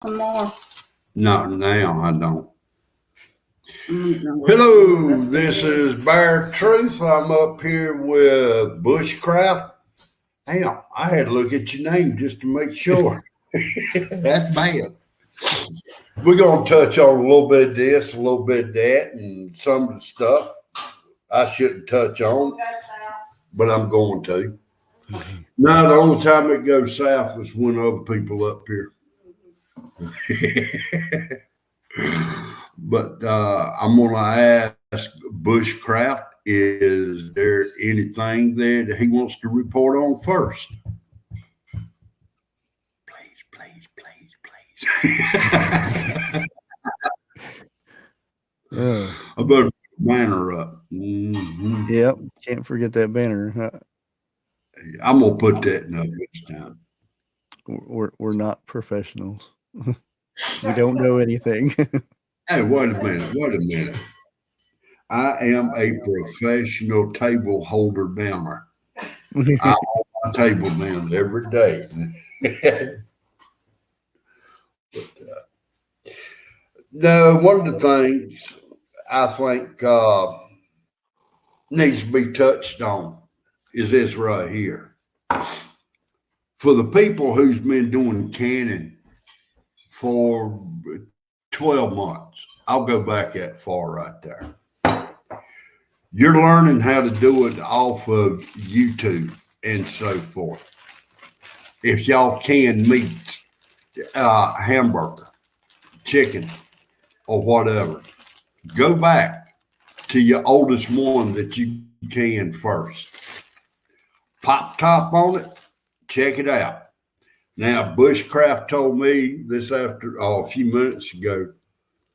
Some more. Not now, I don't. Hello, this is Bear Truth. I'm up here with Bushcraft. Damn, I had to look at your name just to make sure. That's bad. We're going to touch on a little bit of this, a little bit of that, and some of the stuff I shouldn't touch on, but I'm going to. No, the only time it goes south is when other people up here. But I'm going to ask Bushcraft, is there anything that he wants to report on first? Please. I better put the banner up. Mm-hmm. Yep, can't forget that banner. I'm going to put that up this time. We're not professionals. We don't know anything. Hey, wait a minute. I am a professional table holder downer. I hold my table down every day. No, one of the things I think needs to be touched on is this right here. For the people who's been doing canning for 12 months, I'll go back that far right there. You're learning how to do it off of YouTube and so forth. If y'all can meat, hamburger, chicken, or whatever, go back to your oldest one that you can first. Pop top on it, check it out. Now, Bushcraft told me this after a few minutes ago,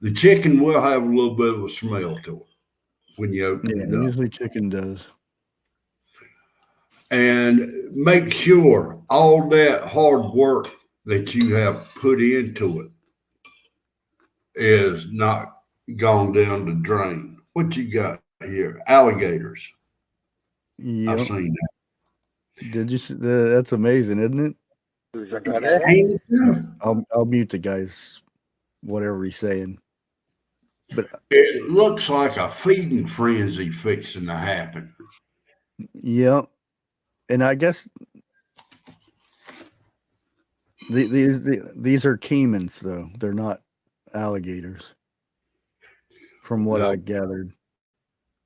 the chicken will have a little bit of a smell to it when you open it up. Usually chicken does. And make sure all that hard work that you have put into it is not gone down the drain. What you got here? Alligators. Yep. I've seen that. Did you see that's amazing, isn't it? I'll mute the guys, whatever he's saying. But it looks like a feeding frenzy fixing to happen. Yep. And I guess these are caimans, though. They're not alligators, from what I gathered.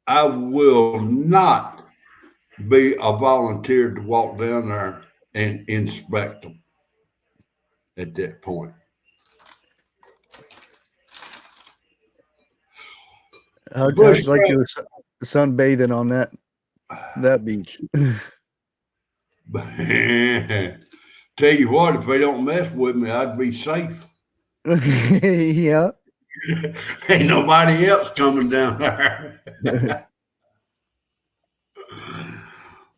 I will not be a volunteer to walk down there and inspect them at that point. How'd you like your sunbathing on that beach? Tell you what, if they don't mess with me, I'd be safe. Yeah. Ain't nobody else coming down there.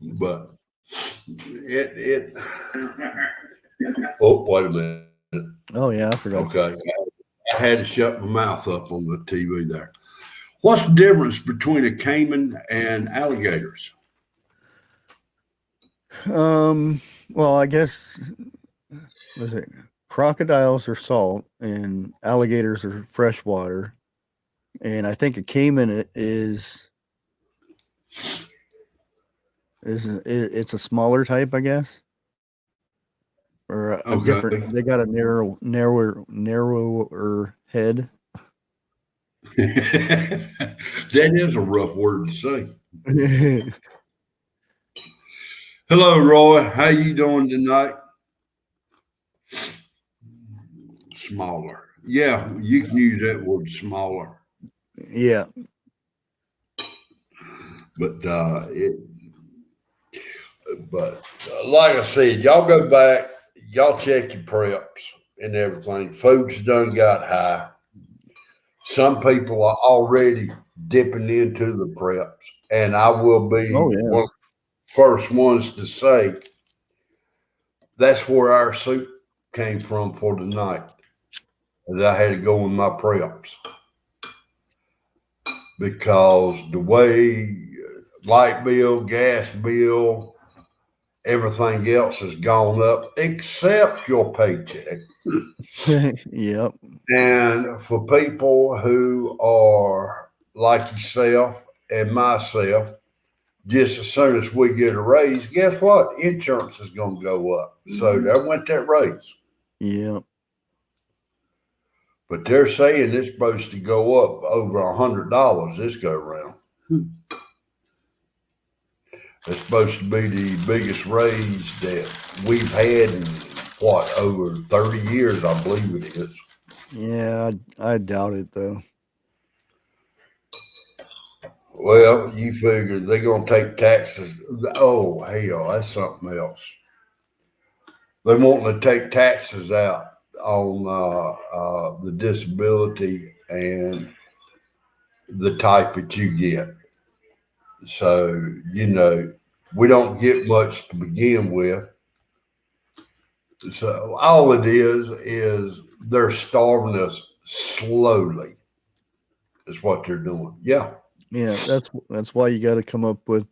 But it oh, wait a minute. Oh yeah, I forgot. Okay. I had to shut my mouth up on the TV there. What's the difference between a caiman and alligators? Well, I guess crocodiles are salt and alligators are freshwater. And I think a caiman is it's a smaller type, I guess. Or a different, they got a narrower head. That is a rough word to say. Hello, Roy. How you doing tonight? Smaller. Yeah, you can use that word, smaller. Yeah. But like I said, y'all go back, y'all check your preps and everything. Food's done got high. Some people are already dipping into the preps, and I will be one of the first ones to say that's where our soup came from for tonight, as I had to go in my preps. Because the way light bill, gas bill, everything else has gone up except your paycheck. Yep. And for people who are like yourself and myself, just as soon as we get a raise, guess what? Insurance is going to go up. So there went that raise. Yep. But they're saying it's supposed to go up over $100 this go round. It's supposed to be the biggest raise that we've had in over 30 years, I believe it is. Yeah, I doubt it though. Well, you figure they're going to take taxes. Oh, hell, that's something else. They want to take taxes out on the disability and the type that you get. So, we don't get much to begin with. So all it is they're starving us slowly. Is what they're doing. Yeah. Yeah, that's why you got to come up with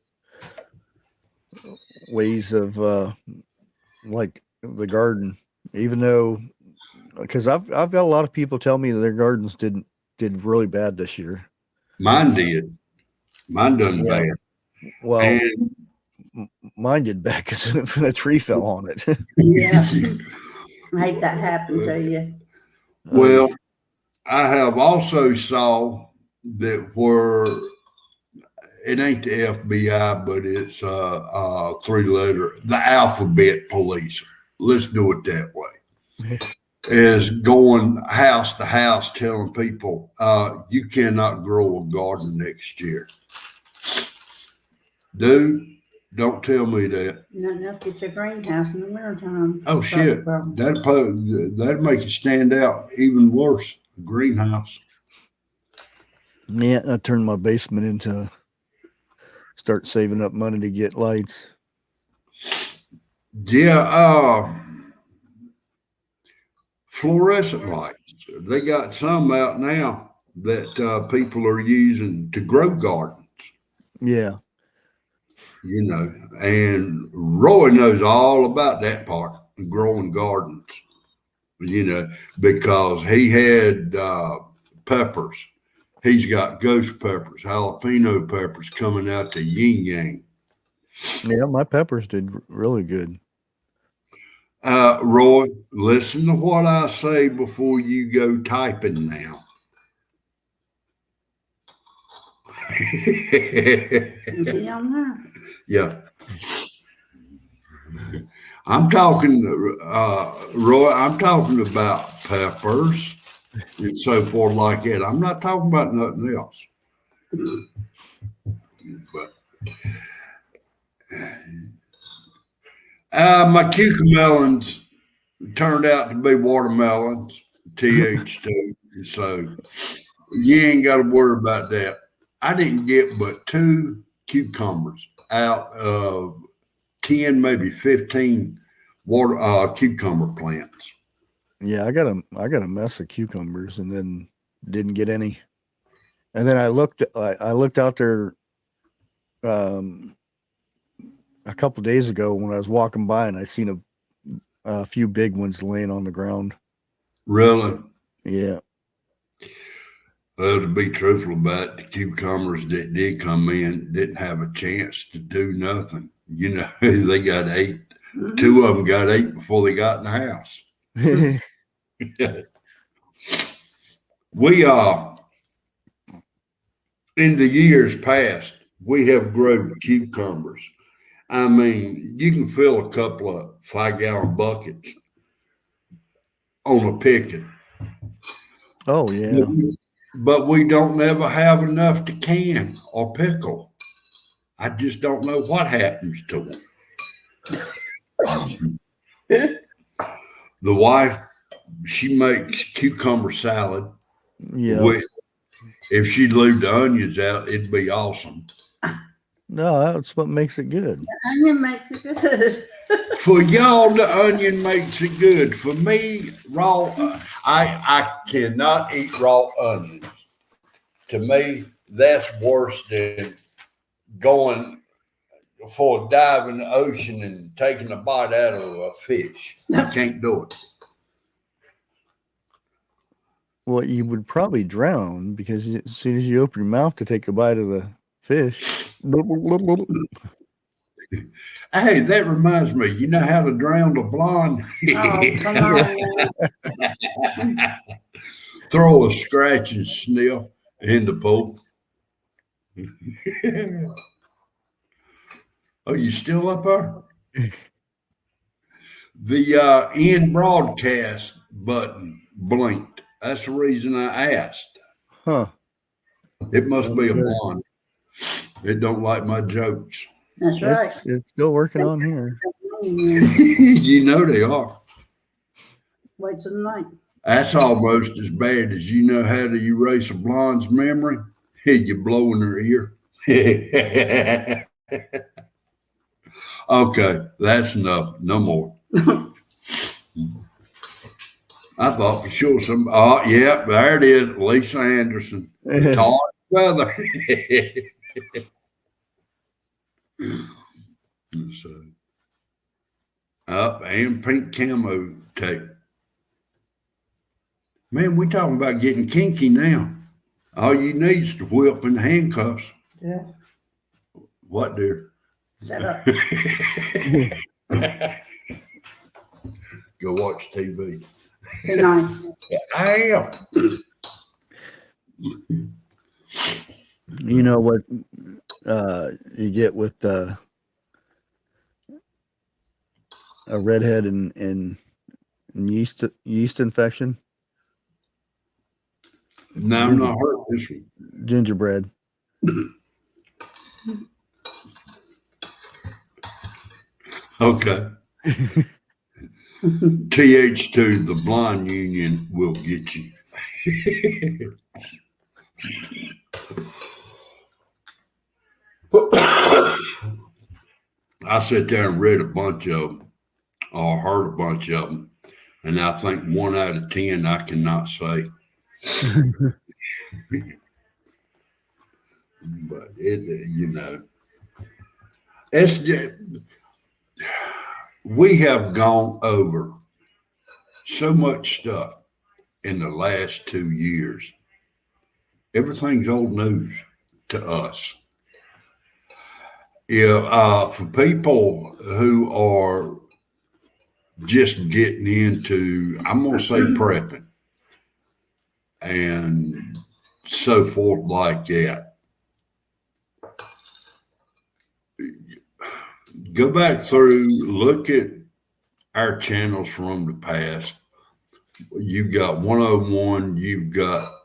ways of like the garden. Even though, because I've got a lot of people tell me that their gardens did really bad this year. Mine did. Mine done bad. Well, and mine did bad because a tree fell on it. Yeah. I hate that happened to you. Well, I have also saw that where it ain't the FBI, but it's 3-letter, the alphabet police. Let's do it that way. Is going house to house telling people you cannot grow a garden next year. Dude, don't tell me that. Nothing else gets your greenhouse in the wintertime. Oh shit, that'd make it stand out even worse. Greenhouse. Yeah, I turned my basement into start saving up money to get lights. Yeah, fluorescent lights. They got some out now that people are using to grow gardens. Yeah. And Roy knows all about that part, growing gardens, because he had peppers. He's got ghost peppers, jalapeno peppers coming out to yin yang. Yeah, my peppers did really good. Roy, listen to what I say before you go typing now. See on there. Yeah. I'm talking, Roy, I'm talking about peppers and so forth like that. I'm not talking about nothing else. But my cucamelons turned out to be watermelons, TH2. So you ain't got to worry about that. I didn't get but 2 cucumbers out of 10, maybe 15 cucumber plants. Yeah, I got a mess of cucumbers and then didn't get any. And then I looked out there a couple days ago when I was walking by and I seen a few big ones laying on the ground. Really? Yeah. Well, to be truthful about it, the cucumbers that did come in didn't have a chance to do nothing. They got 8. 2 of them got 8 before they got in the house. We in the years past, we have grown cucumbers. I mean, you can fill a couple of 5-gallon buckets on a picket. Oh yeah. But we don't ever have enough to can or pickle. I just don't know what happens to them. The wife, she makes cucumber salad. Yeah. If she'd leave the onions out, it'd be awesome. No, that's what makes it good. The onion makes it good. For y'all, the onion makes it good. For me, raw, I cannot eat raw onions. To me, that's worse than going for a dive in the ocean and taking a bite out of a fish. I can't do it. Well, you would probably drown because as soon as you open your mouth to take a bite of the fish, Hey, that reminds me. You know how to drown a blonde? Oh, come on. Throw a scratch and sniff in the pool. Are you still up there? The end broadcast button blinked. That's the reason I asked. huh? It must be a blonde. It don't like my jokes. That's right. It's still working on here. You know they are. Wait till the night. That's almost as bad as you know how to erase a blonde's memory. You blow in her ear. Okay, that's enough. No more. I thought for sure some. Oh, yeah, there it is. Lisa Anderson. Tall weather. So, up and pink camo tape. Man, we talking about getting kinky now. All you need is the whip and the handcuffs. Yeah. What, dear? Shut up. Go watch TV. Be nice. I am. You know what you get with a redhead and yeast infection? No, I'm not hurt this one. Gingerbread. Okay. TH2, the blonde union will get you. I sat there and read a bunch of them, or heard a bunch of them, and I think 1 out of 10 I cannot say. But it's just, we have gone over so much stuff in the last 2 years. Everything's old news to us. Yeah, for people who are just getting into, I'm going to say prepping and so forth like that. Go back through, look at our channels from the past. You've got 101, you've got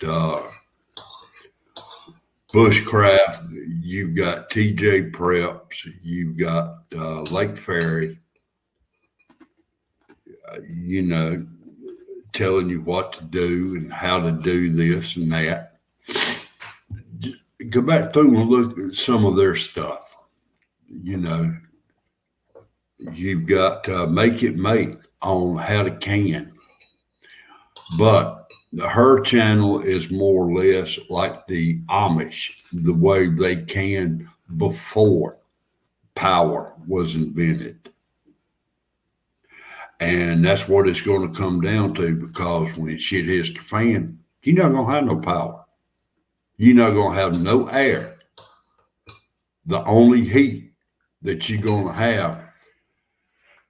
Bushcraft, you've got TJ Preps, you've got Lake Ferry, telling you what to do and how to do this and that. Go back through and look at some of their stuff. You've got Make It Make on how to can. But her channel is more or less like the Amish, the way they can before power was invented. And that's what it's going to come down to, because when shit hits the fan, you're not going to have no power. You're not going to have no air. The only heat that you're going to have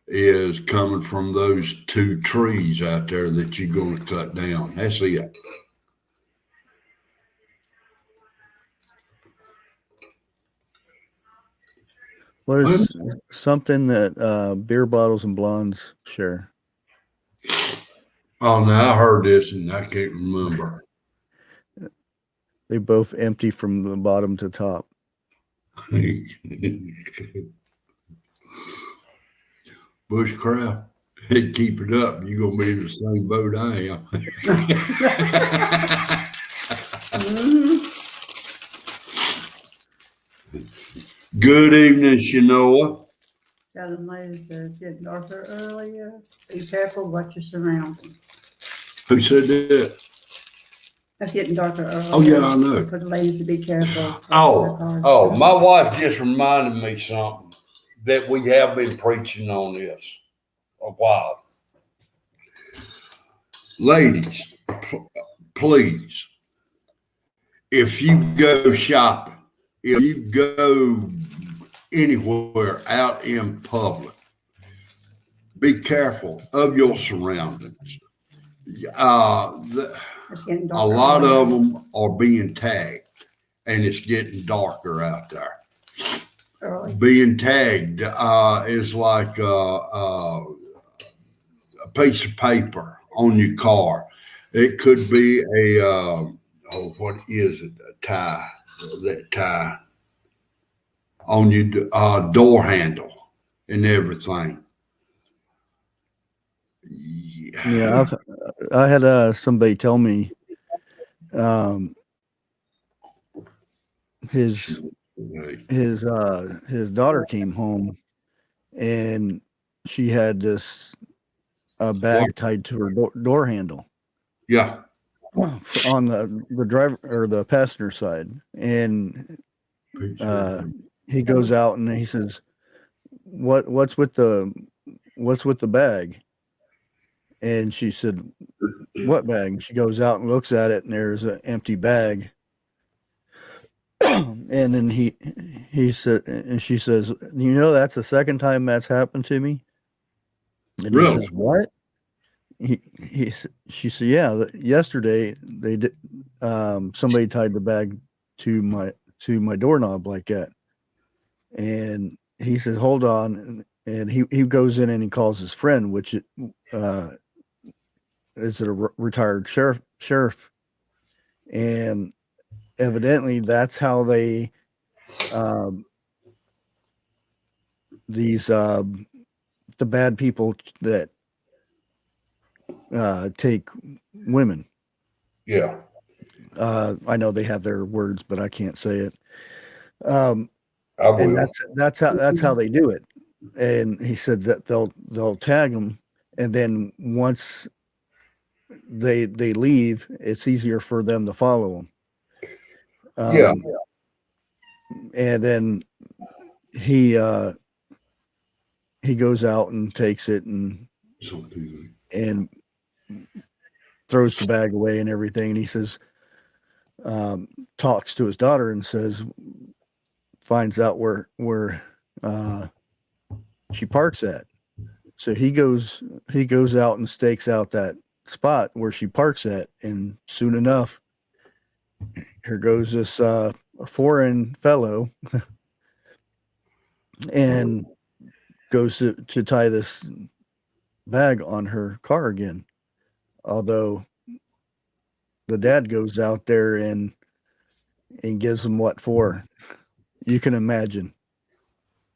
is coming from those 2 trees out there that you're going to cut down. That's it. What is something that beer bottles and blondes share? Oh, now I heard this and I can't remember. They both empty from the bottom to top. Bushcraft, keep it up. You're going to be in the same boat I am. Good evening, Shanoa. Tell them ladies that it's getting darker earlier. Be careful what your surroundings. Who said that? It's getting darker earlier. Oh, yeah, I know. For the ladies to be careful. Oh, my wife just reminded me something. that we have been preaching on this a while. Ladies, please, if you go shopping, if you go anywhere out in public, be careful of your surroundings. It's getting A darker. lot of them are being tagged, and it's getting darker out there. Early. Being tagged is like a piece of paper on your car. It could be what is it? A tie, that tie on your door handle and everything. Yeah, I had somebody tell me um, his daughter came home and she had this bag tied to her door handle Yeah. on the driver or the passenger side, and he goes out and he says, what's with the bag?" And she said, "What bag?" And she goes out and looks at it, and there's an empty bag. And then he said, and she says, "That's the second time that's happened to me." And Really? he says, "What?" She said, "Yeah, yesterday they did. Somebody tied the bag to my doorknob like that." And he said, "Hold on." And he goes in and he calls his friend, which is a retired sheriff, and evidently that's how they these the bad people that take women. Yeah. I know they have their words, but I can't say it. I And will. that's how they do it. And he said that they'll tag them, and then once they leave, it's easier for them to follow them. Yeah. And then he goes out and takes it and throws the bag away and everything. And he says, talks to his daughter and says, finds out where she parks at. So he goes out and stakes out that spot where she parks at, and soon enough, here goes this foreign fellow and goes to tie this bag on her car again. Although the dad goes out there and gives him what for. You can imagine.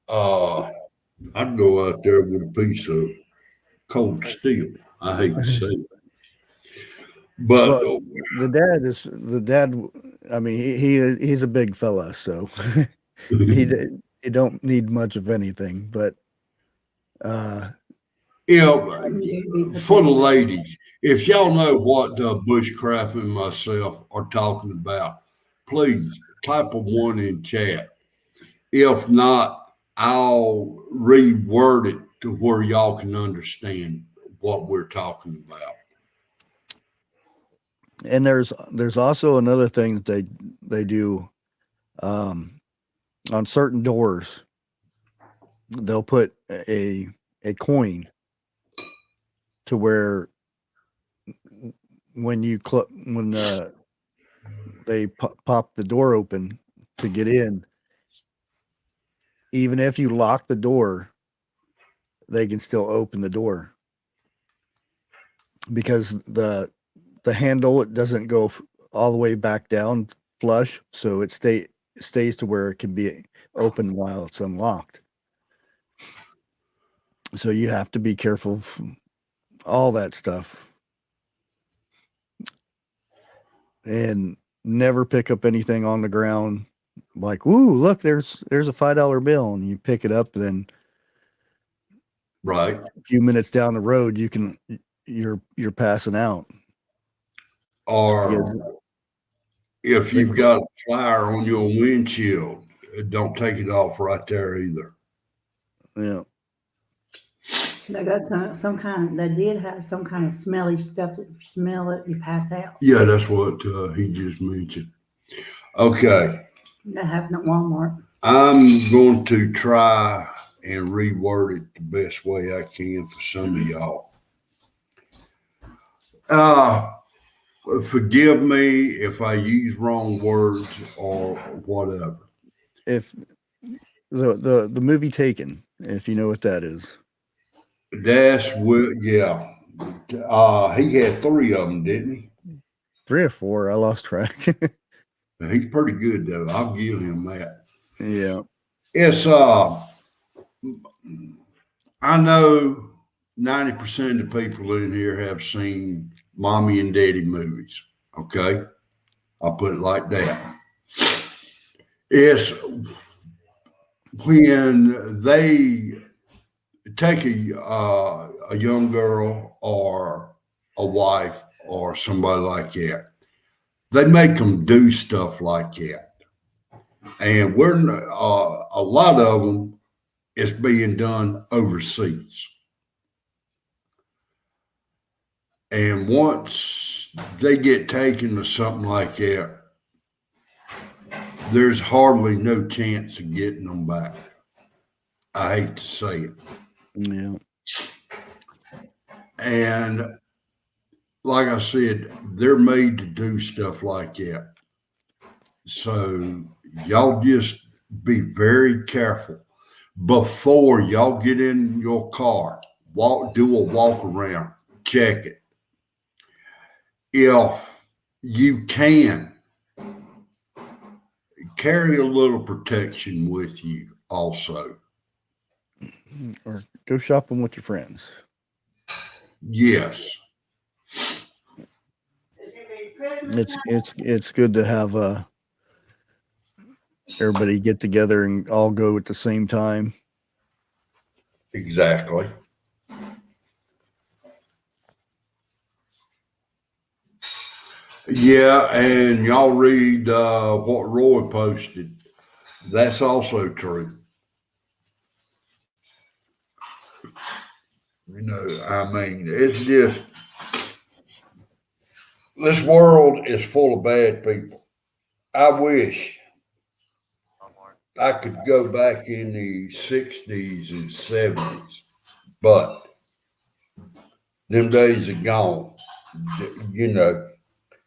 I'd go out there with a piece of cold steel. I hate to say it. But Well, the dad. I mean, he's a big fella, so he don't need much of anything. But for the ladies, if y'all know what Bushcraft and myself are talking about, please type a one in chat. If not, I'll reword it to where y'all can understand what we're talking about. and there's also another thing that they do on certain doors. They'll put a coin to where when they pop the door open to get in, even if you lock the door, they can still open the door because the handle, it doesn't go all the way back down flush, so it stays to where it can be open while it's unlocked. So you have to be careful of all that stuff and never pick up anything on the ground like, "Ooh, look, there's a $5 bill," and you pick it up, and then Right. a few minutes down the road you're passing out. Or if you've got a flyer on your windshield, don't take it off right there either. Yeah. They got they did have some kind of smelly stuff that if you smell it, you pass out. Yeah, that's what he just mentioned. Okay. That happened at Walmart. I'm going to try and reword it the best way I can for some of y'all. Forgive me if I use wrong words or whatever. If the movie Taken, if you know what that is. That's what, yeah. He had 3 of them, didn't he? 3 or 4, I lost track. He's pretty good though. I'll give him that. Yeah. It's I know 90% of the people in here have seen mommy and daddy movies. Okay. I'll put it like that. It's when they take a young girl or a wife or somebody like that, they make them do stuff like that. And a lot of them is being done overseas. And once they get taken to something like that, there's hardly no chance of getting them back. I hate to say it. Yeah. And like I said, they're made to do stuff like that. So y'all just be very careful before y'all get in your car. Do a walk around, check it. If you can, carry a little protection with you also. Or go shopping with your friends. Yes. It's good to have everybody get together and all go at the same time. Exactly. Yeah, and y'all read what Roy posted. That's also true. You know, I mean, it's just this world is full of bad people. I wish I could go back in the 60s and 70s, but them days are gone. You know,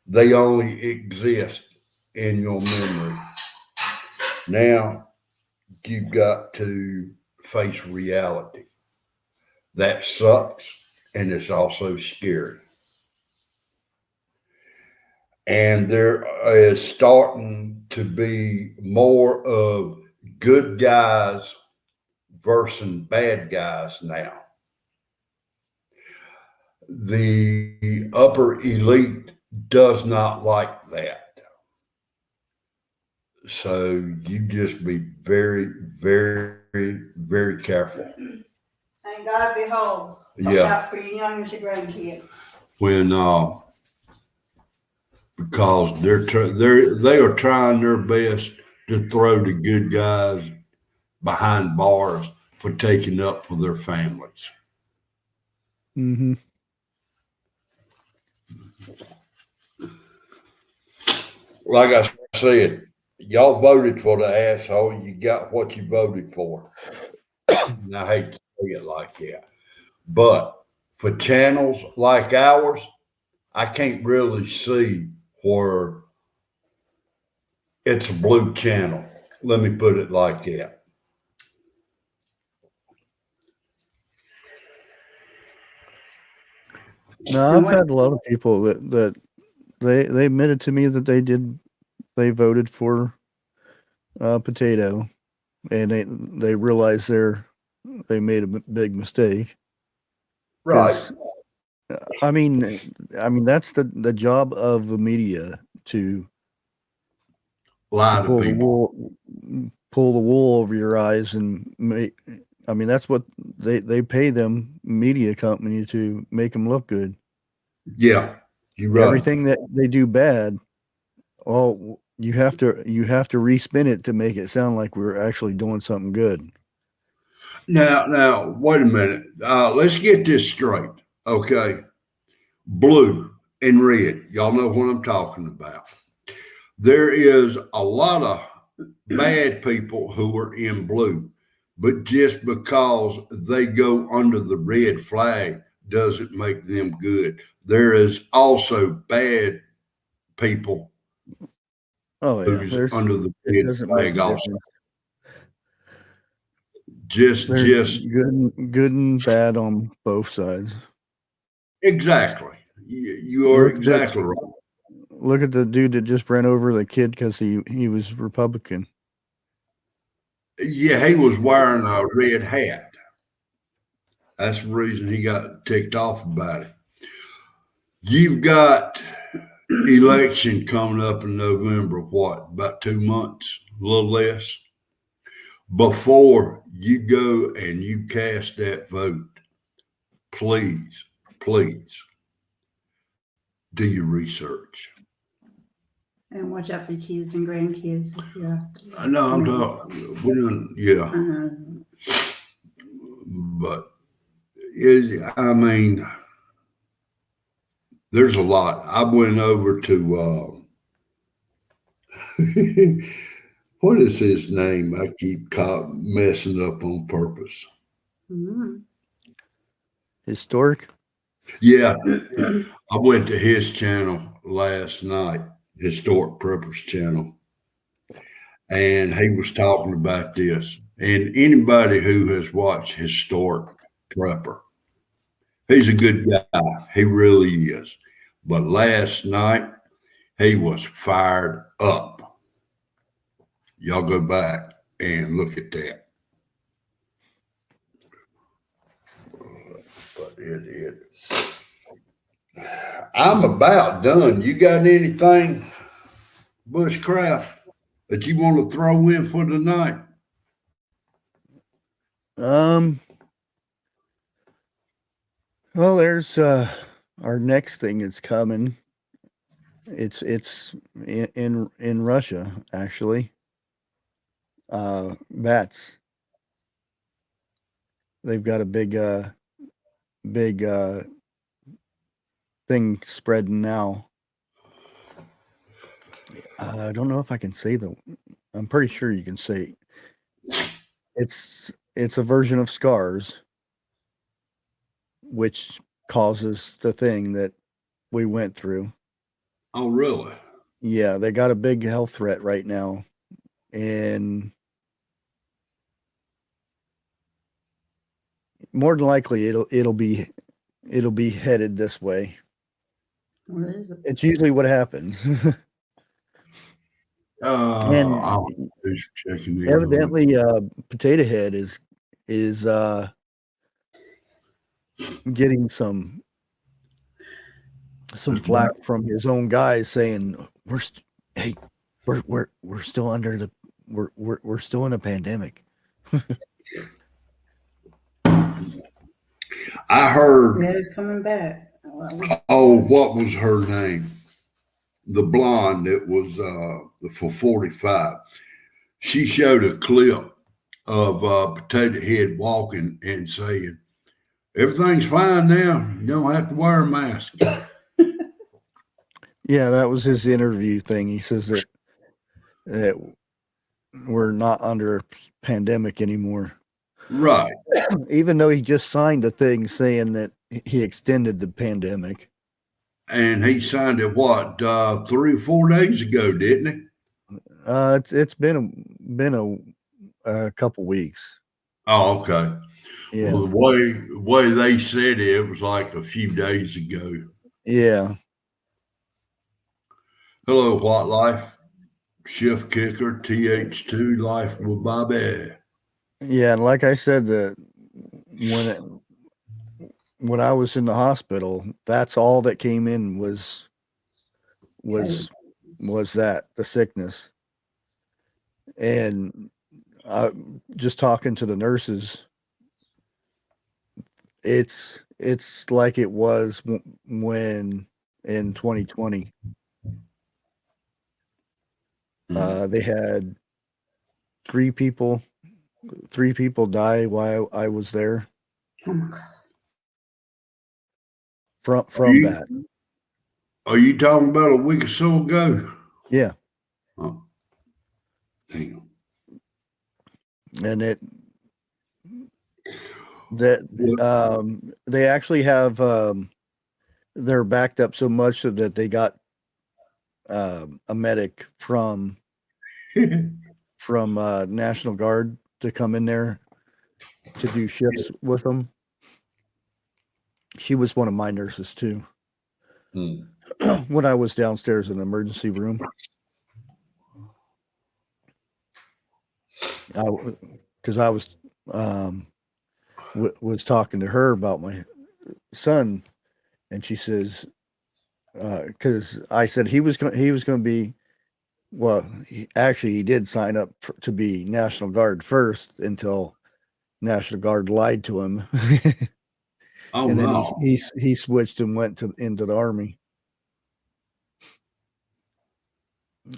they only exist in your memory. Now you've got to face reality. That sucks, and it's also scary. And there is starting to be more of good guys versus bad guys now. The upper elite does not like that. So you just be very, very, very careful. Thank God behold. Yeah. Out for your youngest grandkids. When because they are trying their best to throw the good guys behind bars for taking up for their families. Mm-hmm. Like I said, y'all voted for the asshole. You got what you voted for. And I hate to say it like that. But for channels like ours, I can't really see where it's a blue channel. Let me put it like that. No, I've had a lot of people that they admitted to me that they voted for potato, and they realized they made a big mistake. Right. I mean that's the job of the media to Lie to pull people. the wool over your eyes and make. I mean that's what they pay them media company to make them look good. Yeah, you're right. Everything that they do bad, you have to respin it to make it sound like we're actually doing something good. Now, wait a minute. Let's get this straight. Okay. Blue and red. Y'all know what I'm talking about. There is a lot of bad people who are in blue, but just because they go under the red flag doesn't make them good. There is also bad people Oh yeah, who's there's under the it red doesn't make flag a also. difference. There's Just good and bad on both sides. exactly. You are Look at that. exactly right. Look at the dude that just ran over the kid because he was Republican. Yeah, he was wearing a red hat. That's the reason he got ticked off about it. You've got election coming up in November, what, about 2 months, a little less? Before you go and you cast that vote, please, please do your research. And watch out for your kids and grandkids if you have to. I know I'm talking, we don't, yeah, but I mean, there's a lot. I went over to, what is his name? I keep messing up on purpose. Historic. Yeah, I went to his channel last night, Historic Purpose channel, and he was talking about this. And anybody who has watched Historic Prepper, he's a good guy. He really is. But last night, he was fired up. Y'all go back and look at that. But I'm about done. You got anything, Bushcraft, that you want to throw in for tonight? Well, there's our next thing that's coming. It's in Russia actually. Bats. They've got a big thing spreading now. I don't know if I can say I'm pretty sure you can say it's a version of SCARS, which causes the thing that we went through. Oh, really? Yeah, they got a big health threat right now, and more than likely it'll be headed this way. What is it? It's usually what happens. And I was checking in. evidently, Potato Head is getting some flack from his own guys saying we're still under the we're still in a pandemic. I heard. Yeah, it's coming back. Oh, what was her name? The blonde that was for 45. She showed a clip of Potato Head walking and saying, "Everything's fine now. You don't have to wear a mask." Yeah, that was his interview thing. He says that we're not under a pandemic anymore. Right. Even though he just signed a thing saying that he extended the pandemic. And he signed it, what, 3 or 4 days ago, didn't he? It's been a couple weeks. Oh, okay. Yeah. Well, the way they said it was like a few days ago. Yeah. Hello, What Life? Shift Kicker, TH2 Life with Bobby. Yeah, and like I said, when I was in the hospital, that's all that came in was that the sickness. And just talking to the nurses, it's like it was when in 2020. They had 3 people 3 people die while I was there Oh my God. from that. Are you talking about a week or so ago? Yeah, Oh, damn. and they actually have they're backed up so much so that they got a medic from National Guard to come in there to do shifts with them. She was one of my nurses too. Hmm. When I was downstairs in the emergency room, because I was was talking to her about my son, and she says, because I said he was going to be, well, he did sign up to be National Guard first until National Guard lied to him, Oh and then no. he switched and went into the Army.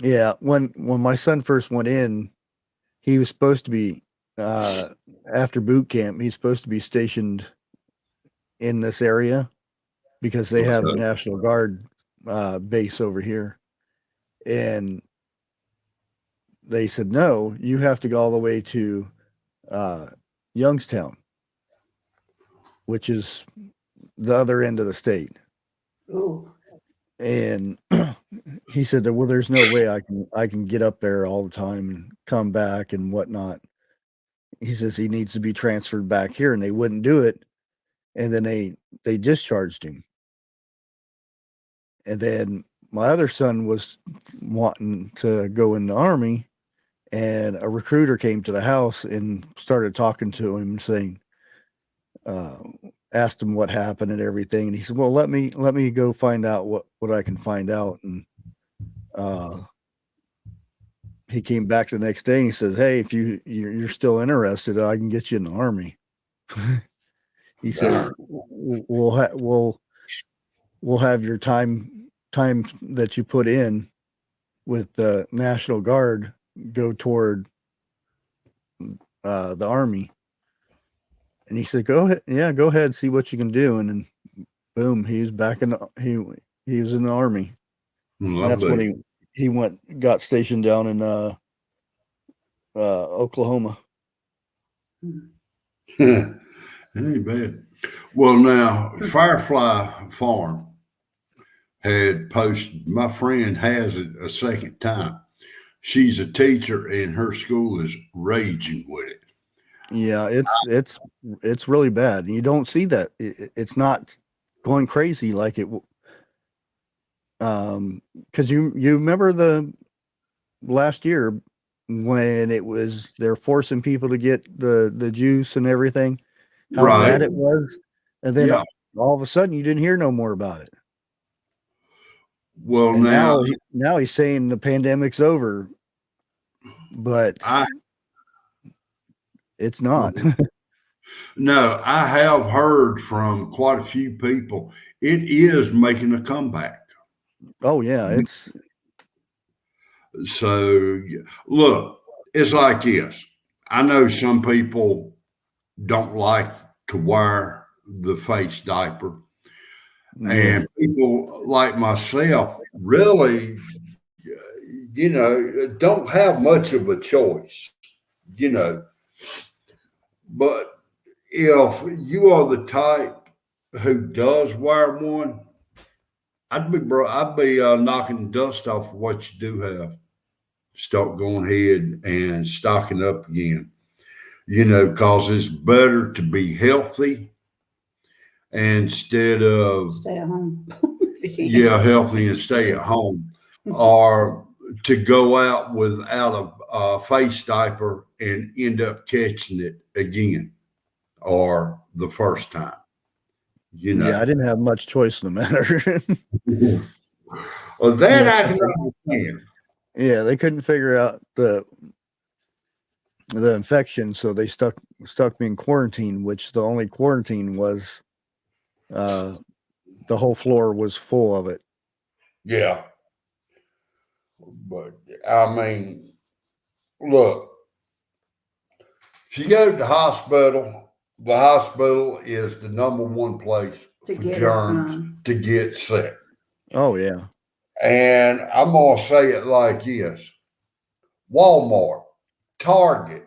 Yeah, when my son first went in, he was supposed to be after boot camp. He's supposed to be stationed in this area because they have Okay. National Guard base over here, and they said no, you have to go all the way to Youngstown, which is the other end of the state. Ooh. And he said that, well, there's no way I can get up there all the time and come back and whatnot. He says he needs to be transferred back here, and they wouldn't do it. And then they discharged him. And then my other son was wanting to go in the Army, and a recruiter came to the house and started talking to him, saying, uh, asked him what happened and everything. And he said, well, let me go find out what I can find out. And he came back the next day and he says, hey, if you're still interested, I can get you in the Army. He said, we'll have your time that you put in with the National Guard go toward the Army. And he said, go ahead. Yeah, go ahead. See what you can do. And then boom, he was back he was in the Army. And that's when he got stationed down in Oklahoma. That ain't bad. Well, now Firefly Farm had posted. My friend has it a second time. She's a teacher, and her school is raging with it. Yeah, it's really bad. You don't see that. It's not going crazy like it. Because you remember the last year when it was they're forcing people to get the juice and everything, how Right. bad it was, and then Yeah. all of a sudden you didn't hear no more about it. Well, And now now he's saying the pandemic's over, but it's not. no, I have heard from quite a few people. It is making a comeback. Oh yeah, it's So, look, it's like this. I know some people don't like to wear the face diaper, yeah. and people like myself really, don't have much of a choice, you know. But if you are the type who does wear one, I'd be knocking dust off what you do have. Start going ahead and stocking up again. Because it's better to be healthy instead of, Stay at home. yeah, healthy and stay at home, or to go out without a face diaper and end up catching it again or the first time, you Yeah, I know. didn't have much choice in the matter. Well, that Yes. I can understand. Yeah, they couldn't figure out the infection, so they stuck me in quarantine, which the only quarantine was the whole floor was full of it. Yeah. But I mean, look, If you go to the hospital is the number one place To for get it germs from. to get sick. Oh yeah. And I'm going to say it like this: Walmart, Target,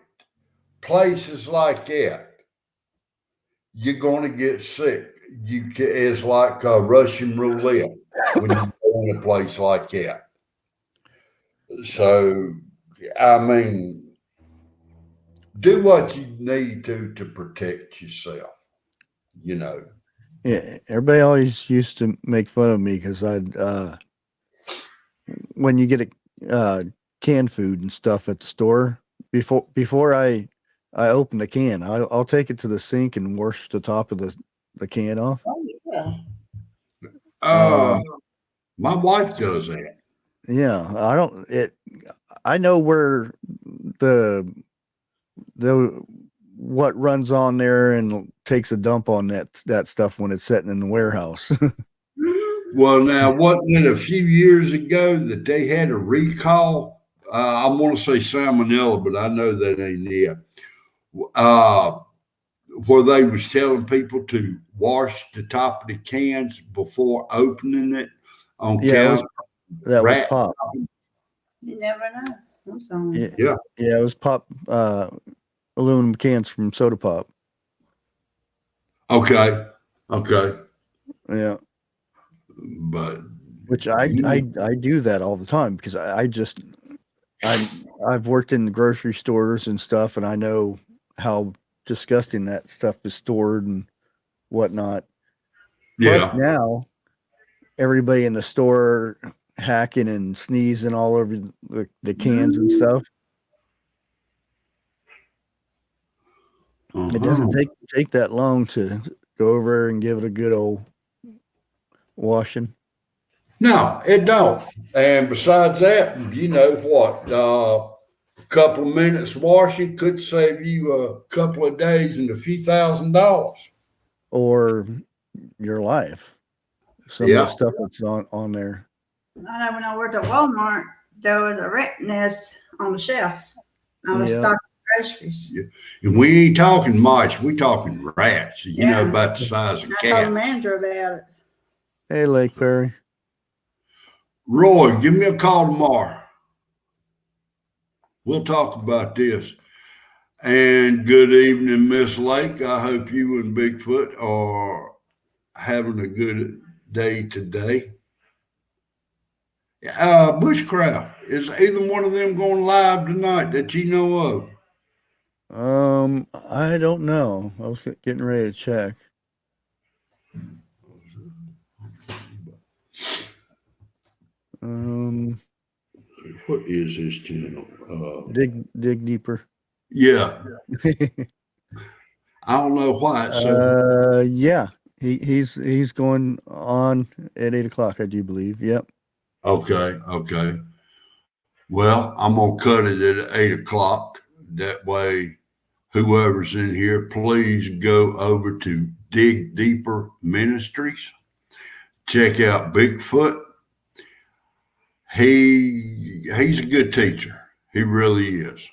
places like that, you're going to get sick. It's like Russian roulette when you go in a place like that. So, I mean, do what you need to protect yourself. You know. Yeah. Everybody always used to make fun of me because I'd when you get canned food and stuff at the store before I open the can, I'll take it to the sink and wash the top of the can off. Oh, yeah. Uh, Um, my wife does that. yeah, I know where the the what runs on there and takes a dump on that stuff when it's sitting in the warehouse. Mhm. Well, now, wasn't it a few years ago that they had a recall? I want to say salmonella, but I know that ain't it. Uh, where they was telling people to wash the top of the cans before opening it on Yeah, count that was rat. pop. You never know. I'm sorry. Yeah, Yeah. yeah, it was pop aluminum cans from soda pop. Okay. Okay. Yeah. But Which you, I do that all the time because I've worked in grocery stores and stuff, and I know how disgusting that stuff is stored and whatnot. Plus yeah. now everybody in the store hacking and sneezing all over the cans and Mhm. stuff. It doesn't Uh-huh. take that long to go over and give it a good old washing. No, it don't. And besides that, you know what? A couple of minutes washing could save you a couple of days and a few $1,000s. Or your life. Some of the Yeah. stuff that's on there. I know when I worked at Walmart, there was a rat nest on the shelf. I was Yeah. stocking groceries. Yeah. And we ain't talking mice, we talking rats, you know, Yeah. about the size of And I told the cats. manager about it. Hey, Lake Ferry. Roy, give me a call tomorrow. We'll talk about this. And good evening, Miss Lake. I hope you and Bigfoot are having a good day today. Bushcraft, is either one of them going live tonight that you know of? I don't know. I was getting ready to check. Um, What is his channel? dig deeper. Yeah, I don't know why it's so. Yeah, he's going on at 8 o'clock, I do believe. Yep. Okay, okay. Well, I'm gonna cut it at 8 o'clock. That way, whoever's in here, please go over to Dig Deeper Ministries. Check out Bigfoot. He's a good teacher. He really is.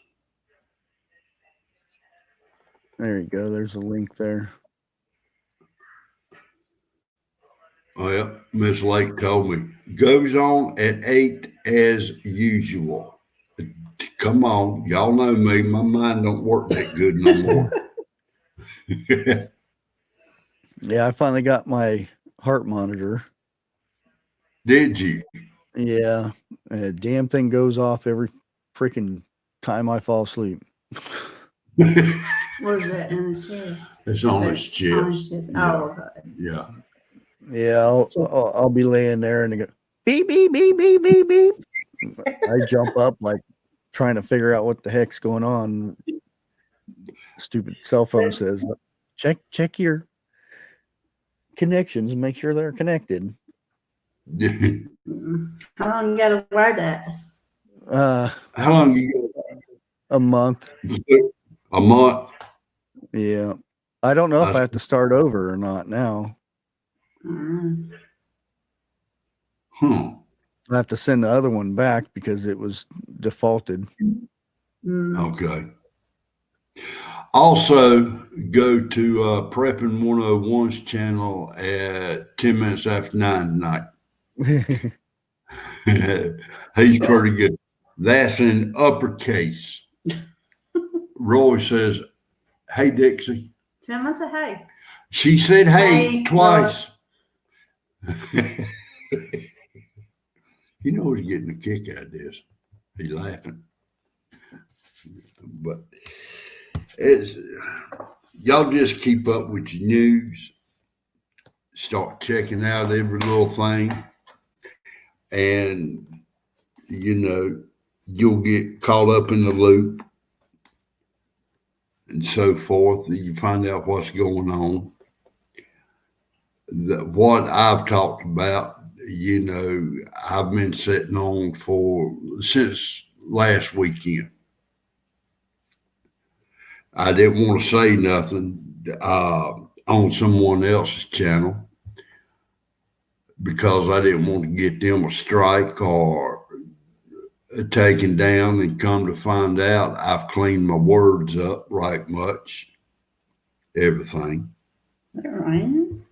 There you go. There's a link there. Well, Miss Lake told me goes on at 8 as usual. Come on, y'all know me. My mind don't work that good no more. Yeah, I finally got my heart monitor. Did you? Yeah, damn thing goes off every freaking time I fall asleep. What is that in his chest? It's on his On his chest. chest. Yeah, Oh, okay. yeah. Yeah, I'll be laying there and it go beep beep beep beep beep beep. I jump up like trying to figure out what the heck's going on. Stupid cell phone says check your connections and make sure they're connected. Mm-mm. How long you gotta wear that? How long you A month. go? A month. Yeah. I don't know if That's, I have to start over or not now. Mm. huh. I have to send the other one back because it was defaulted. Mm. Okay. Also, go to Prepping 101's channel at 10 minutes after 9 tonight. He's pretty good. That's in uppercase. Roy says, "Hey, Dixie." Tell him I say hey. She said, "Hey," Hey, twice. You know he's getting a kick out of this. He's laughing. But it's y'all just keep up with your news. Start checking out every little thing. And you'll get caught up in the loop and so forth. You find out what's going on. What I've talked about, I've been sitting on since last weekend. I didn't want to say nothing on someone else's channel because I didn't want to get them a strike or taken down, and come to find out I've cleaned my words up right much. Everything. Is it raining?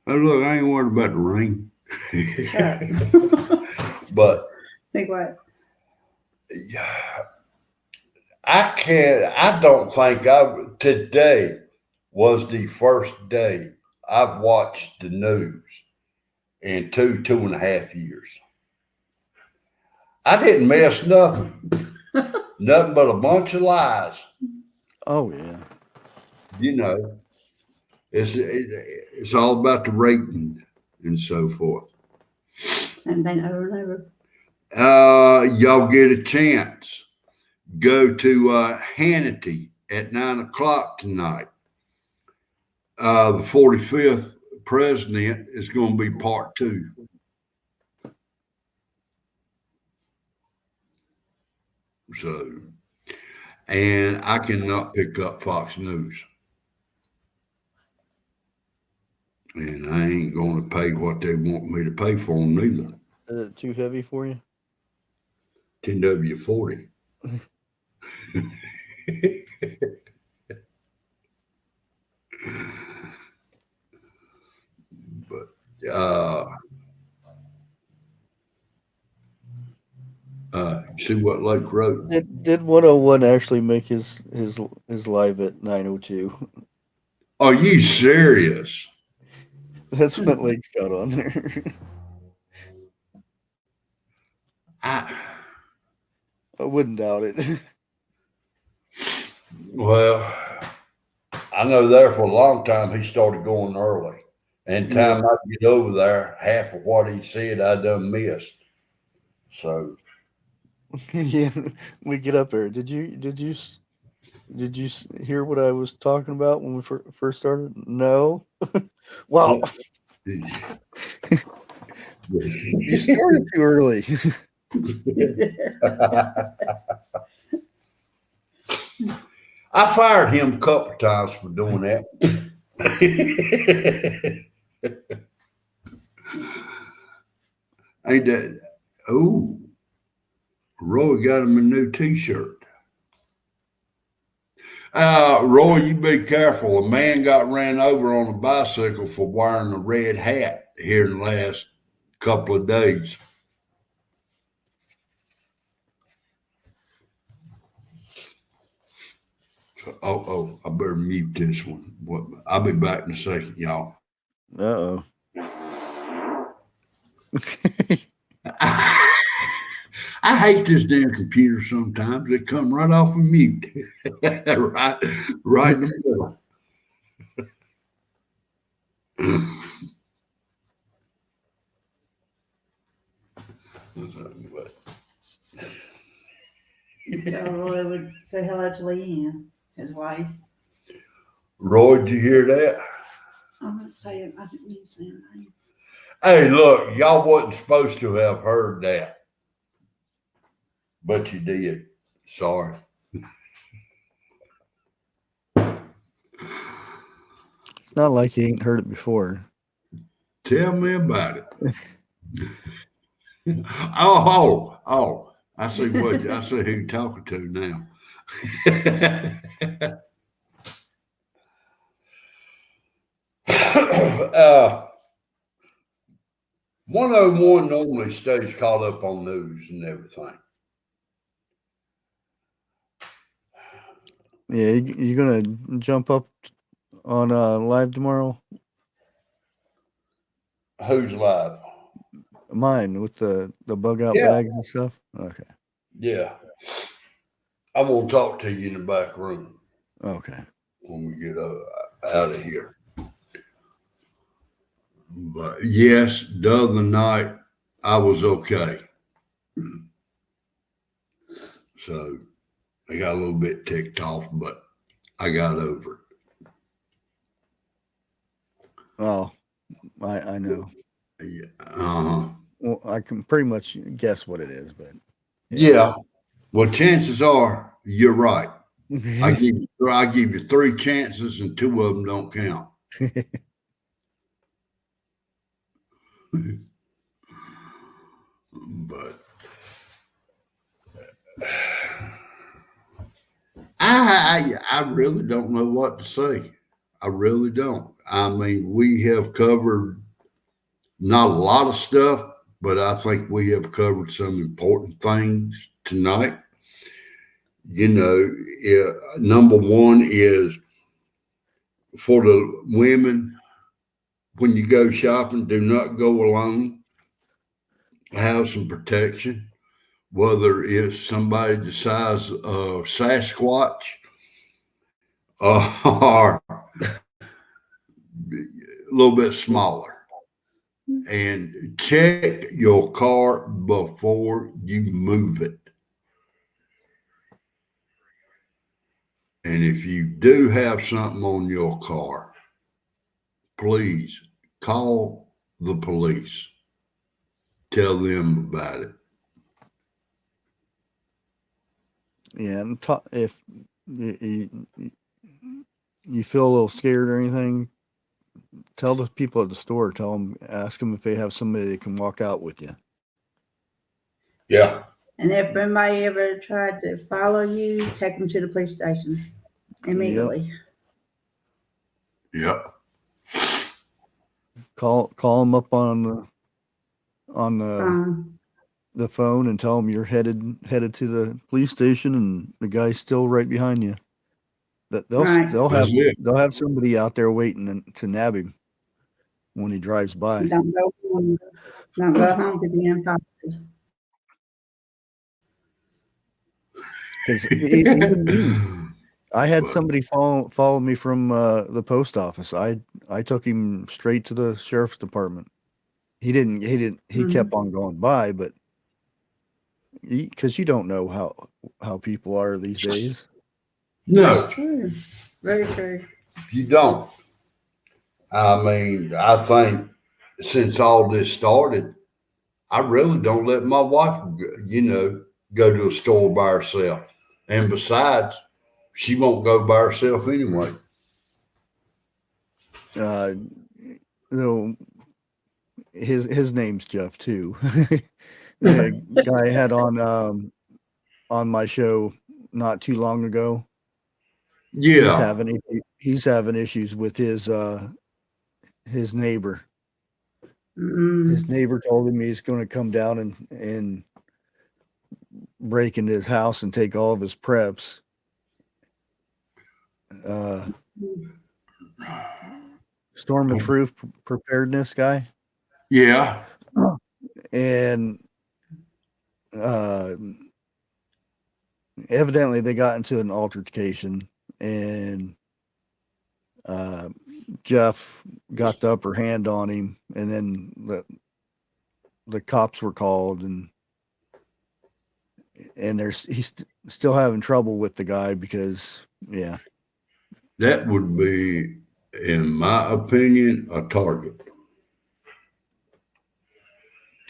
Oh, look, I ain't worried about the rain. Shut But Be quiet. I don't think today was the first day I've watched the news in 2.5 years. I didn't miss nothing. Nothing but a bunch of lies. Oh yeah. It's all about the rating and so forth. Same thing over and over. Y'all get a chance, go to Hannity at 9:00 tonight. The 45th president is going to be part 2. So, and I cannot pick up Fox News. And I ain't going to pay what they want me to pay for them neither. Is it too heavy for you? 10W40. But see what Lake wrote. Did 101 actually make his live at 9:02? Are you serious? That's what Lake's got on there. I wouldn't doubt it. Well, I know there for a long time he started going early. And time I get over there, half of what he said I done missed. So Yeah, we get up there. Did you hear what I was talking about when we first started? No. Wow. You started too early. I fired him a couple of times for doing that. Ain't that? Oh, Roy got him a new T-shirt. Roy, you be careful. A man got ran over on a bicycle for wearing a red hat here in the last couple of days. Oh, I better mute this one. I'll be back in a second, y'all. Uh-oh. I hate this damn computer sometimes. It come right off of mute. right in the middle. So Roy would say hello to Leanne, his wife. Roy, did you hear that? I'm going to say it. I didn't need to say her name. Hey, look, y'all wasn't supposed to have heard that. But you did. Sorry. It's not like you ain't heard it before. Tell me about it. Oh. I see who you're talking to now. uh, 101 normally stays caught up on news and everything. Yeah, you gonna jump up on live tomorrow? Who's live? Mine with the bug out Yeah. bags and stuff. Okay. Yeah. I'm going to talk to you in the back room Okay. when we get out of here. But yes, the other night I was okay. So I got a little bit ticked off, but I got over it. Oh, I know. Yeah. Well, I can pretty much guess what it is, but Yeah. Well, chances are you're right. I give you 3 chances and 2 of them don't count. But I really don't know what to say. I really don't. I mean, we have covered not a lot of stuff, but I think we have covered some important things tonight. You know, number one is for the women, when you go shopping, do not go alone. Have some protection, whether it's somebody the size of Sasquatch or a little bit smaller. And check your car before you move it. And if you do have something on your car, please call the police. Tell them about it. yeah. And if you feel a little scared or anything, tell the people at the store. Ask them if they have somebody that can walk out with you. Yeah. And if anybody ever tried to follow you, take them to the police station immediately. Yep. Call them up on the phone and tell them you're headed to the police station and the guy's still right behind you. That Right. they'll That's it. have somebody out there waiting to nab him when he drives by. Don't go home. Don't go home to be unpopular. Because even me, I had somebody follow me from the post office. I took him straight to the sheriff's department. He kept on going by, but because you don't know how people are these days. No, That's true. Very true. you don't. I mean, I think since all this started, I really don't let my wife, go to a store by herself. And besides, she won't go by herself anyway. No, his name's Jeff too. The guy I had on my show not too long ago. Yeah. He's having issues with his neighbor. His neighbor told him he's going to come down and break into his house and take all of his preps. Storm-proof preparedness guy. Yeah. And evidently they got into an altercation and Jeff got the upper hand on him, and then the cops were called, and he's still having trouble with the guy because That would be, in my opinion, a target.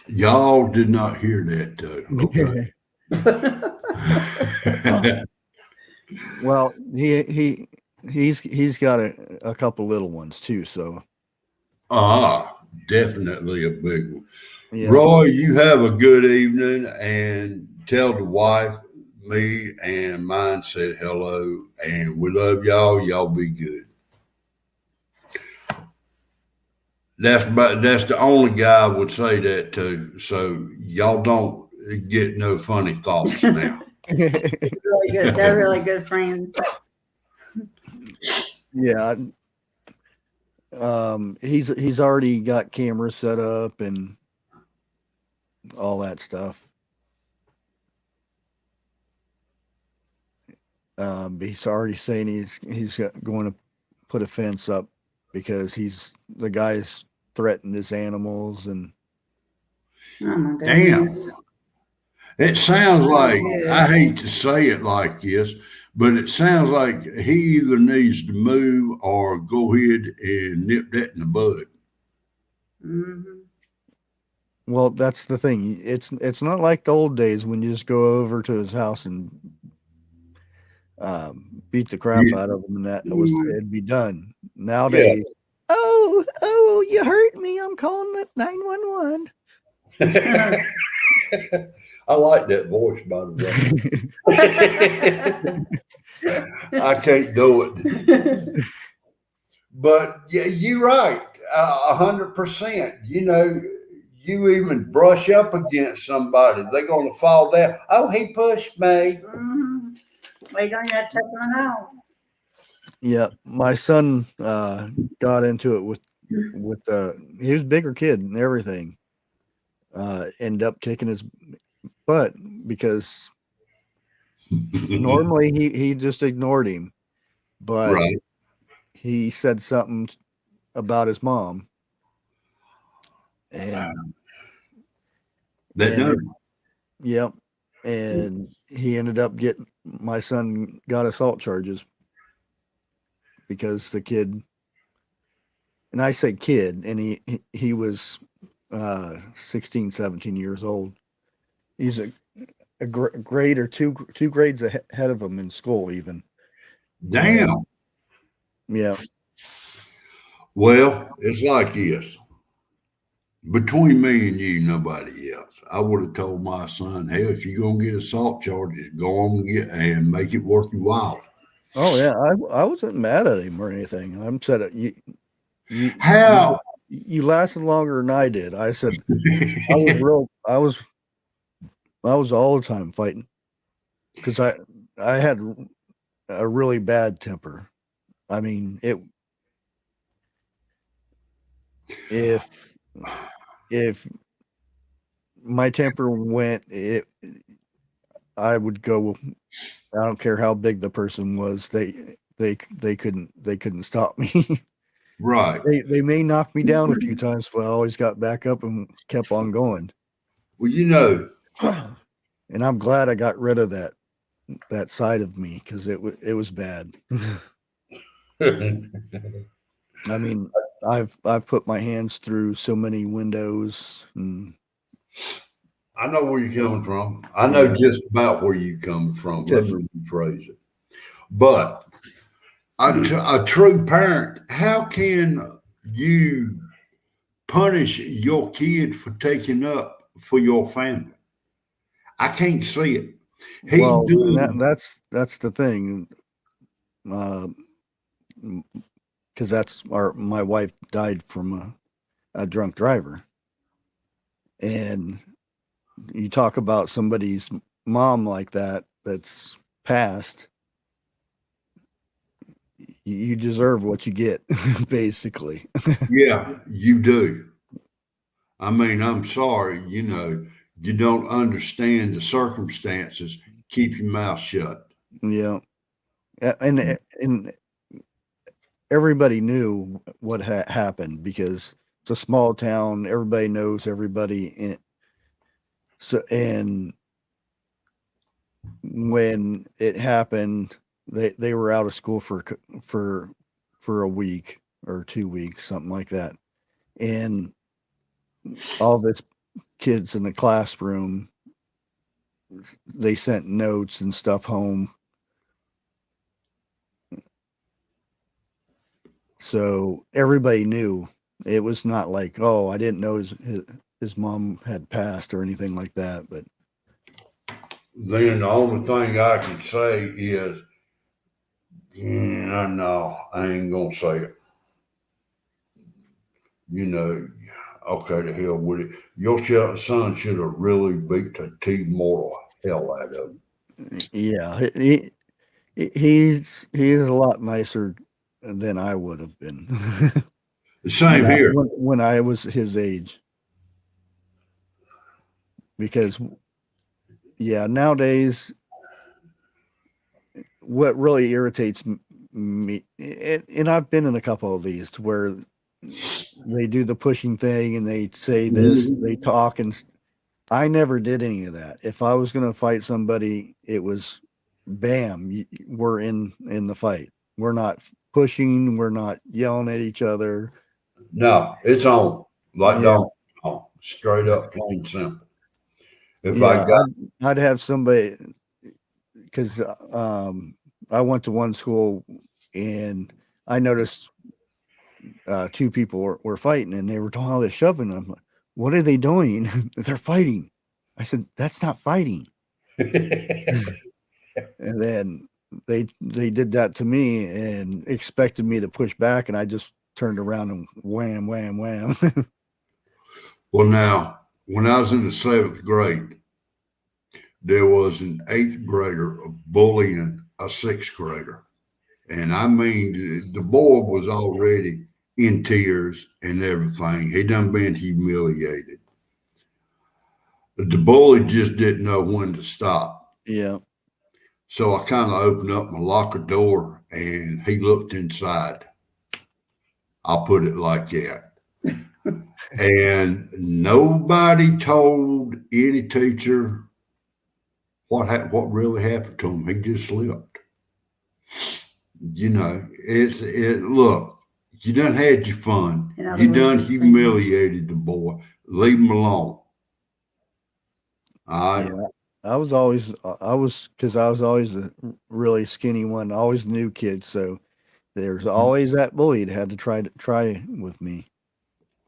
Y'all did not hear that though. Okay. Well, he's got a couple little ones too, so Definitely a big one. yeah. Roy, you have a good evening, and tell the wife me and mine said hello, and we love y'all. Y'all be good. that's the only guy I would say that to. So y'all don't get no funny thoughts now. Really good. They're really good friends. Yeah. He's already got cameras set up and all that stuff. He's already saying going to put a fence up because the guy's threatened his animals and Oh my Damn. goodness. It sounds like, good. I hate to say it like this, but it sounds like he either needs to move or go ahead and nip that in the bud. Mm-hmm. well, that's the thing. It's not like the old days when you just go over to his house and beat the crap Yeah. out of him, and Yeah. it'd be done. Nowadays, oh, you hurt me. I'm calling it 911. I like that voice, by the way. I can't do it. But yeah, you're right, 100%. You know, you even brush up against somebody, they're going to fall down. Oh, he pushed me. Mm-hmm. Well, you don't have to take them out. Yeah, my son got into it with he was a bigger kid and everything. Ended up kicking his butt because normally he just ignored him, but Right. he said something about his mom, and That and done. it, yep, and he ended up getting my son got assault charges because the kid, and I say kid, and he was 16, 17 years old. He's a grade or two grades ahead of him in school even. Damn. And, yeah. Well, it's like this. Between me and you, nobody else. I would have told my son, "Hey, if you're gonna get assault charges, go on and get and make it worth your while." Oh yeah, I wasn't mad at him or anything. I'm said you you How? you lasted longer than I did. I said I was all the time fighting because I had a really bad temper. I mean, if if my temper went, I would go. I don't care how big the person was. They couldn't stop me. Right. They may knock me down a few times, but I always got back up and kept on going. Well, you know, And I'm glad I got rid of that side of me because it was bad. I mean, I've put my hands through so many windows and I know where you're coming from. I know yeah. just about where you come from. Let Good. me rephrase it. But a true parent, how can you punish your kid for taking up for your family? I can't see it. He Well, and doing that's the thing, because my wife died from a drunk driver, and you talk about somebody's mom like that's passed, you deserve what you get, basically. yeah, you do. I mean, I'm sorry, you don't understand the circumstances. Keep your mouth shut. Yeah, and everybody knew what happened because it's a small town. Everybody knows everybody in. So, and when it happened, they were out of school for a week or 2 weeks, something like that, and all of its kids in the classroom, they sent notes and stuff home. So everybody knew. It was not like, oh, I didn't know his mom had passed or anything like that. But Then the only thing I can say is, yeah, no, I ain't gonna say it. You know, okay, the hell with it. Your son should have really beat the T-mortal hell out of him. Yeah, he's a lot nicer than I would have been The same here. when I was his age. Because yeah, nowadays what really irritates me, and I've been in a couple of these to where they do the pushing thing and they say this, they talk, and I never did any of that. If I was going to fight somebody, it was bam, we're in the fight. We're not pushing, we're not yelling at each other. No, it's on. Like Yeah, don't on. Straight up, plain simple. If I yeah. got I'd have somebody because I went to one school and I noticed two people were fighting and they were doing all this shoving. I'm like, what are they doing? They're fighting. I said, that's not fighting. And then they did that to me and expected me to push back, and I just turned around and wham, wham, wham. well now, when I was in the 7th grade, there was an 8th grader bullying a 6th grader. And I mean, the boy was already in tears and everything. He done been humiliated. The bully just didn't know when to stop. Yeah. So I kind of opened up my locker door and he looked inside. I'll put it like that. And nobody told any teacher what really happened to him. He just slipped. You know, look, you done had your fun. In other You done words, humiliated the boy. Leave him alone. All right. Yeah. I was always a really skinny one, always the new kid. So there's always that bully that had to try with me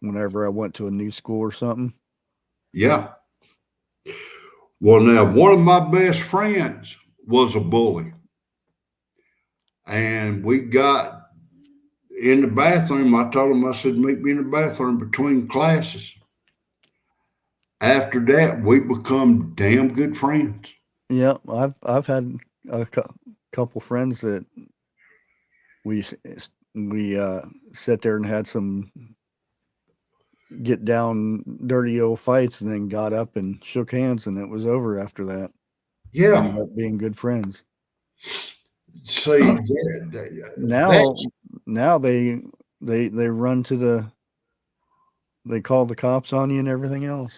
whenever I went to a new school or something. Yeah. Well, now, one of my best friends was a bully. And we got in the bathroom. I told him, I said, meet me in the bathroom between classes. After that, we become damn good friends. Yeah, I've had a couple friends that we sat there and had some get down dirty old fights and then got up and shook hands and it was over after that. Yeah. Ended up being good friends. See, now they run to they call the cops on you and everything else.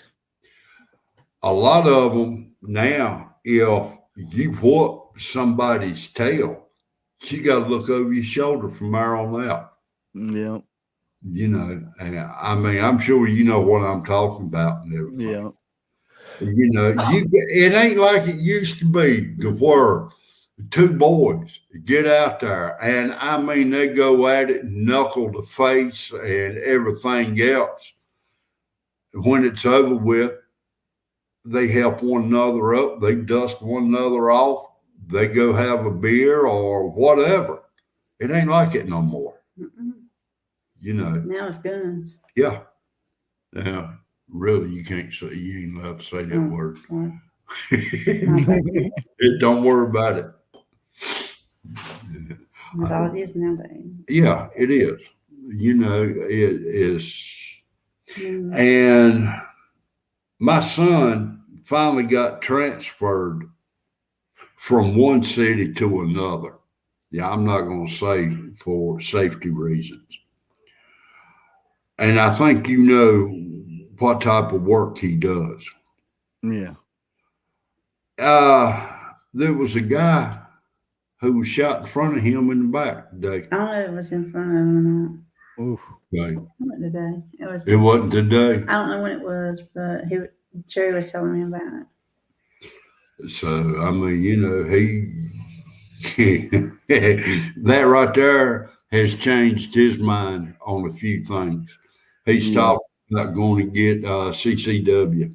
a lot of them now, if you whoop somebody's tail, you got to look over your shoulder from there on out. Yeah. You know, and I mean, I'm sure you know what I'm talking about and everything. Yeah. You know, it ain't like it used to be to where two boys get out there and I mean they go at it, knuckle to face and everything else. When it's over with, they help one another up, they dust one another off, they go have a beer or whatever. It ain't like it no more. Mm-mm. You know. Now it's guns. Yeah. Yeah. Really, you can't say, you ain't allowed to say that word. Don't worry about it. That's all it is nowadays. Yeah, it is. You know, it is. And my son finally got transferred from one city to another. Yeah, I'm not going to say for safety reasons. And I think you know what type of work he does. Yeah. There was a guy who was shot in front of him in the back today. I don't know if it was in front of him or not. Oof. Okay. It wasn't today. It wasn't today. I don't know when it was, but Cherry was telling me about it. So I mean, you know, that right there has changed his mind on a few things. He's talking about going to get CCW,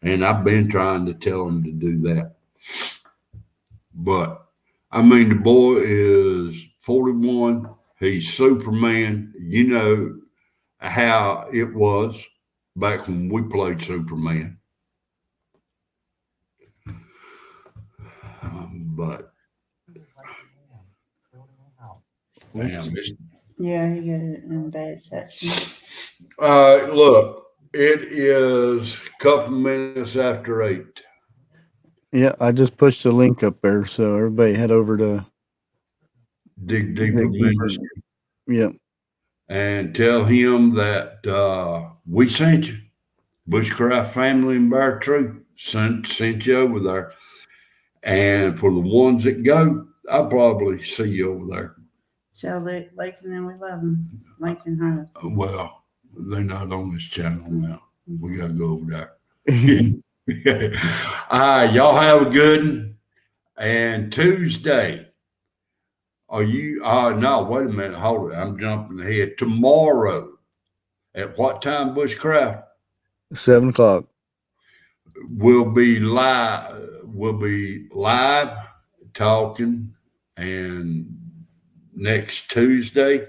and I've been trying to tell him to do that. But I mean, the boy is 41. He's Superman. You know, how it was back when we played Superman. But damn, Yeah, he got it in bad section. look, it is a couple minutes after 8. Yeah, I just pushed the link up there, so everybody head over to Dig Deeper Dig Deeper. Ministry Yeah, and tell him that we sent you. Bushcraft Family and Bear Truth sent you over there. And for the ones that go, I'll probably see you over there. Tell Lakin and we love him. Lakin High. Well, they're not on this channel now. We got to go over there. All right, y'all have a good one. And Tuesday, are you? No, wait a minute. Hold it. I'm jumping ahead. Tomorrow, at what time, Bushcraft? 7 o'clock. We'll be live. We'll be live talking, and next Tuesday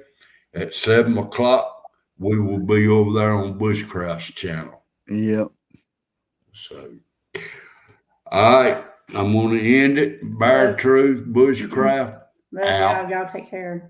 at 7 o'clock, we will be over there on Bushcraft's channel. Yep. So, all right, I'm going to end it. Bear Truth, Bushcraft. Love y'all. Y'all take care.